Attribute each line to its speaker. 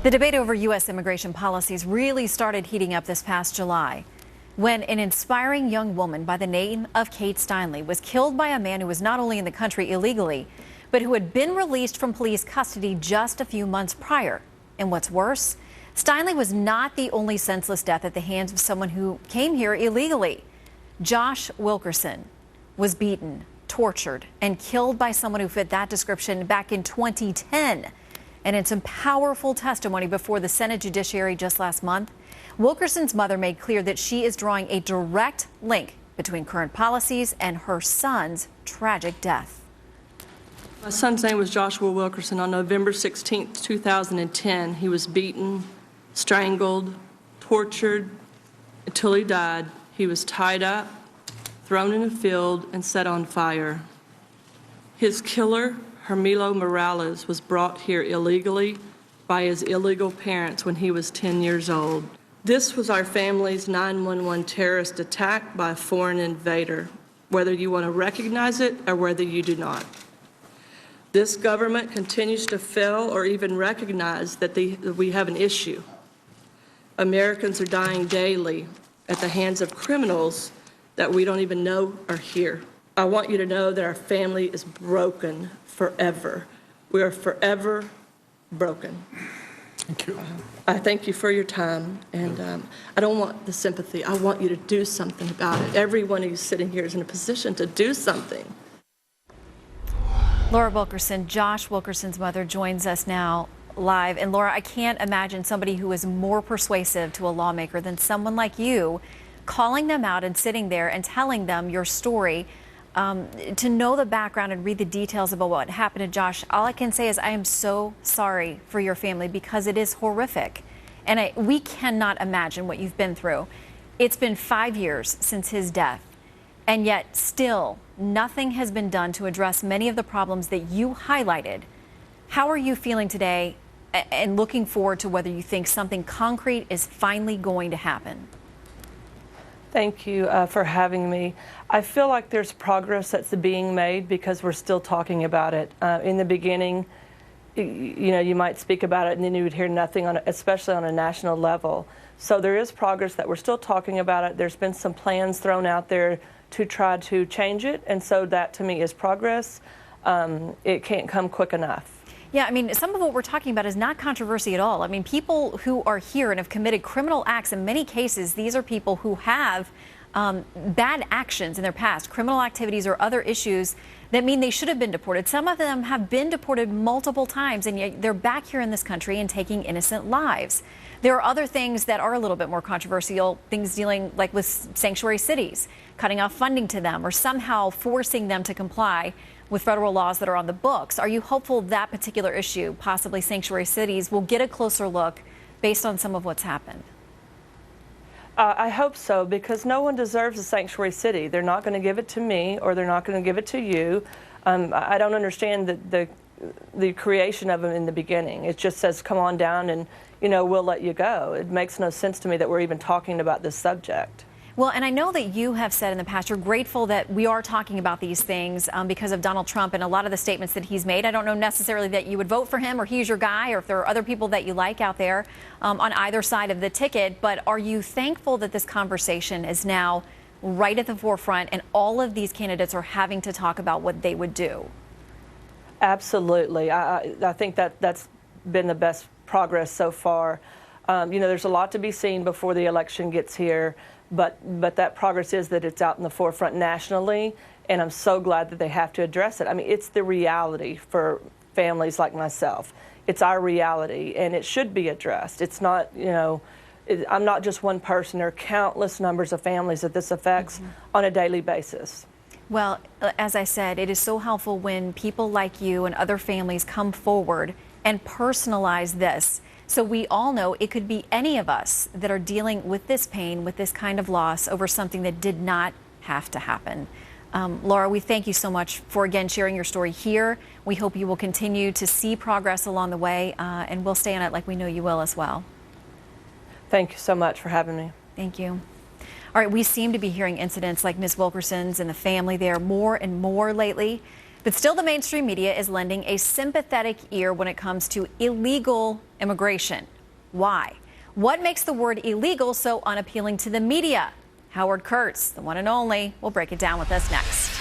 Speaker 1: The debate over U.S. immigration policies really started heating up this past July when an inspiring young woman by the name of Kate Steinle was killed by a man who was not only in the country illegally, but who had been released from police custody just a few months prior. And what's worse, Steinle was not the only senseless death at the hands of someone who came here illegally. Josh Wilkerson was beaten, tortured, and killed by someone who fit that description back in 2010. And in some powerful testimony before the Senate Judiciary just last month, Wilkerson's mother made clear that she is drawing a direct link between current policies and her son's tragic death.
Speaker 2: My son's name was Joshua Wilkerson. On November 16, 2010, he was beaten, strangled, tortured until he died. He was tied up, thrown in a field, and set on fire. His killer, Hermilo Morales, was brought here illegally by his illegal parents when he was 10 years old. This was our family's 9/11 terrorist attack by a foreign invader, whether you want to recognize it or whether you do not. This government continues to fail or even recognize that we have an issue. Americans are dying daily at the hands of criminals that we don't even know are here. I want you to know that our family is broken forever. We are forever broken.
Speaker 3: Thank you.
Speaker 2: I thank you for your time, and I don't want the sympathy. I want you to do something about it. Every one of you sitting here is in a position to do something.
Speaker 1: Laura Wilkerson, Josh Wilkerson's mother, joins us now live. And Laura, I can't imagine somebody who is more persuasive to a lawmaker than someone like you, calling them out and sitting there and telling them your story. To know the background and read the details about what happened to Josh, all I can say is I am so sorry for your family because it is horrific. And we cannot imagine what you've been through. It's been 5 years since his death, and yet still nothing has been done to address many of the problems that you highlighted. How are you feeling today and looking forward to whether you think something concrete is finally going to happen?
Speaker 2: Thank you for having me. I feel like there's progress that's being made because we're still talking about it. In the beginning, you might speak about it and then you would hear nothing, especially on a national level. So there is progress that we're still talking about it. There's been some plans thrown out there to try to change it, and so that to me is progress. It can't come quick enough.
Speaker 1: Yeah, I mean, some of what we're talking about is not controversy at all. I mean, people who are here and have committed criminal acts, in many cases, these are people who have bad actions in their past, criminal activities or other issues that mean they should have been deported. Some of them have been deported multiple times, and yet they're back here in this country and taking innocent lives. There are other things that are a little bit more controversial, things dealing like with sanctuary cities, cutting off funding to them or somehow forcing them to comply with federal laws that are on the books. Are you hopeful that particular issue, possibly sanctuary cities, will get a closer look based on some of what's happened?
Speaker 2: I hope so, because no one deserves a sanctuary city. They're not going to give it to me, or they're not going to give it to you. I don't understand the creation of them in the beginning. It just says, come on down and, we'll let you go. It makes no sense to me that we're even talking about this subject.
Speaker 1: Well, and I know that you have said in the past you're grateful that we are talking about these things because of Donald Trump and a lot of the statements that he's made. I don't know necessarily that you would vote for him or he's your guy, or if there are other people that you like out there on either side of the ticket, but are you thankful that this conversation is now right at the forefront and all of these candidates are having to talk about what they would do?
Speaker 2: Absolutely. I think that's been the best progress so far. There's a lot to be seen before the election gets here. But that progress is that it's out in the forefront nationally, and I'm so glad that they have to address it. I mean, it's the reality for families like myself. It's our reality, and it should be addressed. It's not, I'm not just one person. There are countless numbers of families that this affects on a daily basis.
Speaker 1: Well, as I said, it is so helpful when people like you and other families come forward and personalize this. So we all know it could be any of us that are dealing with this pain, with this kind of loss over something that did not have to happen. Laura, we thank you so much for, again, sharing your story here. We hope you will continue to see progress along the way, and we'll stay on it like we know you will as well.
Speaker 2: Thank you so much for having me.
Speaker 1: Thank you. All right, we seem to be hearing incidents like Ms. Wilkerson's and the family there more and more lately. But still, the mainstream media is lending a sympathetic ear when it comes to illegal immigration. Why? What makes the word illegal so unappealing to the media? Howard Kurtz, the one and only, will break it down with us next.